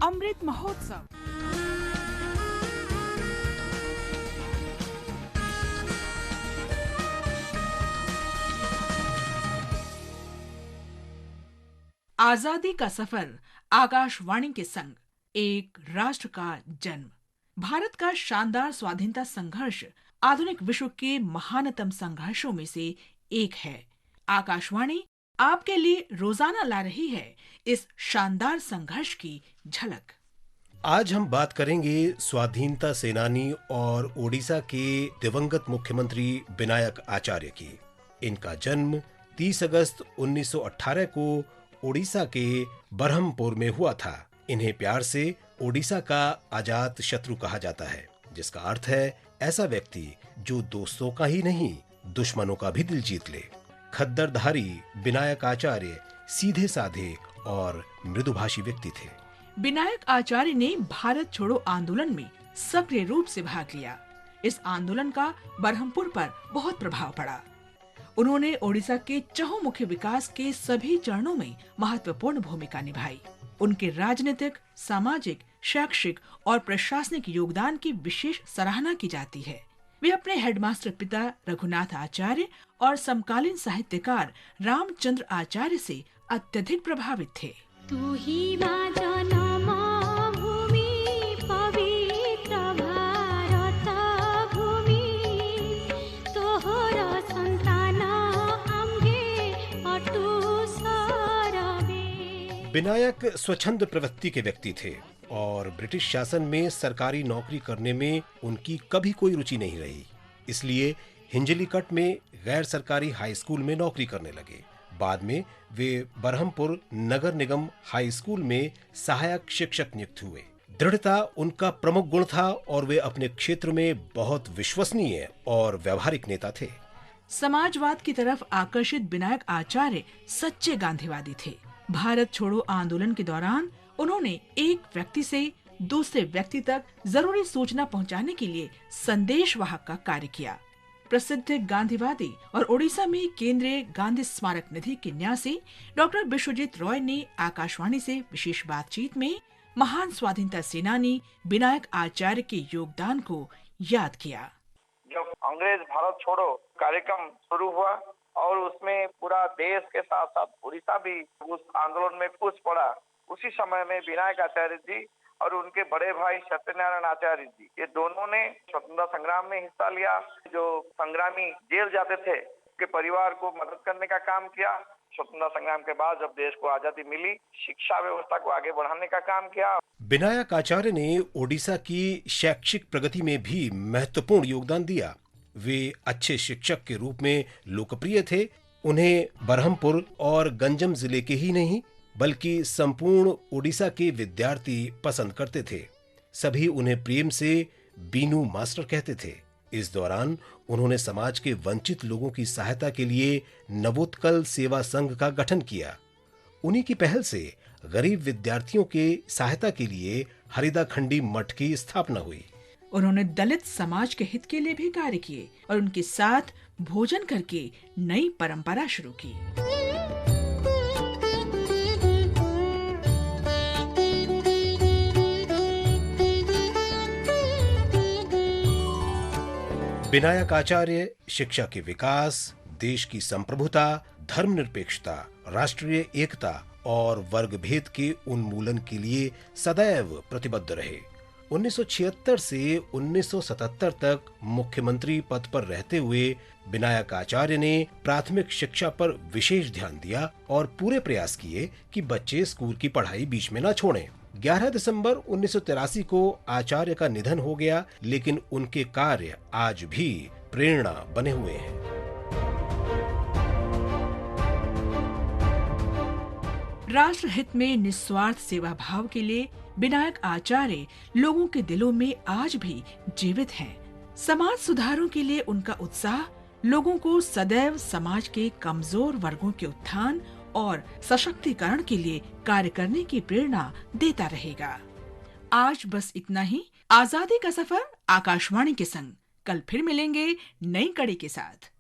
अमृत महोत्सव। आजादी का सफर आकाशवाणी के संग एक राष्ट्र का जन्म। भारत का शानदार स्वाधीनता संघर्ष आधुनिक विश्व के महानतम संघर्षों में से एक है। आकाशवाणी आपके लिए रोजाना ला रही है इस शानदार संघर्ष की झलक। आज हम बात करेंगे स्वाधीनता सेनानी और ओडिशा के दिवंगत मुख्यमंत्री विनायक आचार्य की। इनका जन्म 30 अगस्त 1918 को ओडिशा के बरहमपुर में हुआ था। इन्हें प्यार से ओडिशा का अजात शत्रु कहा जाता है, जिसका अर्थ है ऐसा व्यक्ति जो दोस्तों का ही नहीं दुश्मनों का भी दिल जीत ले। खद्दरधारी विनायक आचार्य सीधे साधे और मृदुभाषी व्यक्ति थे। विनायक आचार्य ने भारत छोड़ो आंदोलन में सक्रिय रूप से भाग लिया। इस आंदोलन का बरहमपुर पर बहुत प्रभाव पड़ा। उन्होंने ओडिशा के चहुमुखी विकास के सभी चरणों में महत्वपूर्ण भूमिका निभाई। उनके राजनीतिक, सामाजिक, शैक्षिक और प्रशासनिक योगदान की विशेष सराहना की जाती है। वे अपने हेडमास्टर पिता रघुनाथ आचार्य और समकालीन साहित्यकार रामचंद्र आचार्य से अत्यधिक प्रभावित थे। तू ही मां जनम भूमि पवित्र भारत भूमि तोहर संतान आम्भे अटू सरवे। विनायक स्वच्छंद प्रवृत्ति के व्यक्ति थे और ब्रिटिश शासन में सरकारी नौकरी करने में उनकी कभी कोई रुचि नहीं रही। इसलिए हिंजलीकट में गैर सरकारी हाई स्कूल में नौकरी करने लगे। बाद में वे बरहमपुर नगर निगम हाई स्कूल में सहायक शिक्षक नियुक्त हुए। दृढ़ता उनका प्रमुख गुण था और वे अपने क्षेत्र में बहुत विश्वसनीय और व्यवहारिक नेता थे। समाजवाद की तरफ आकर्षित विनायक आचार्य सच्चे गांधीवादी थे। भारत छोड़ो आंदोलन के दौरान उन्होंने एक व्यक्ति से दूसरे व्यक्ति तक जरूरी सूचना पहुंचाने के लिए संदेश वाहक का कार्य किया। प्रसिद्ध गांधीवादी और ओडिशा में केंद्रीय गांधी स्मारक निधि के न्यासी डॉक्टर विश्वजीत रॉय ने आकाशवाणी से विशेष बातचीत में महान स्वाधीनता सेनानी विनायक आचार्य के योगदान को याद किया। जब अंग्रेज भारत छोड़ो कार्यक्रम शुरू हुआ और उसमें पूरा देश के साथ साथ उड़ीसा भी उस आंदोलन में कूच पड़ा, उसी समय में विनायक आचार्य जी और उनके बड़े भाई सत्यनारायण आचार्य जी, ये दोनों ने स्वतंत्रता संग्राम में हिस्सा लिया। जो संग्रामी जेल जाते थे के परिवार को मदद करने का काम किया। स्वतंत्रता संग्राम के बाद जब देश को आजादी मिली, शिक्षा व्यवस्था को आगे बढ़ाने का काम किया। विनायक आचार्य ने ओडिशा की शैक्षिक प्रगति में भी महत्वपूर्ण योगदान दिया। वे अच्छे शिक्षक के रूप में लोकप्रिय थे। उन्हें बरहमपुर और गंजम जिले के ही नहीं बल्कि संपूर्ण ओडिशा के विद्यार्थी पसंद करते थे। सभी उन्हें प्रेम से बीनू मास्टर कहते थे। इस दौरान उन्होंने समाज के वंचित लोगों की सहायता के लिए नवोत्कल सेवा संघ का गठन किया। उन्हीं की पहल से गरीब विद्यार्थियों के सहायता के लिए हरिदाखंडी मठ की स्थापना हुई। उन्होंने दलित समाज के हित के लिए भी कार्य किए और उनके साथ भोजन करके नई परंपरा शुरू की। विनायक आचार्य शिक्षा के विकास, देश की संप्रभुता, धर्मनिरपेक्षता, राष्ट्रीय एकता और वर्ग भेद के उन्मूलन के लिए सदैव प्रतिबद्ध रहे। 1976 से 1977 तक मुख्यमंत्री पद पर रहते हुए विनायक आचार्य ने प्राथमिक शिक्षा पर विशेष ध्यान दिया और पूरे प्रयास किए कि बच्चे स्कूल की पढ़ाई बीच में न छोड़ें। 11 दिसंबर 1983 को आचार्य का निधन हो गया, लेकिन उनके कार्य आज भी प्रेरणा बने हुए हैं। राष्ट्र हित में निस्वार्थ सेवा भाव के लिए विनायक आचार्य लोगों के दिलों में आज भी जीवित हैं। समाज सुधारों के लिए उनका उत्साह लोगों को सदैव समाज के कमजोर वर्गों के उत्थान और सशक्तिकरण के लिए कार्य करने की प्रेरणा देता रहेगा। आज बस इतना ही। आजादी का सफर आकाशवाणी के संग। कल फिर मिलेंगे नई कड़ी के साथ।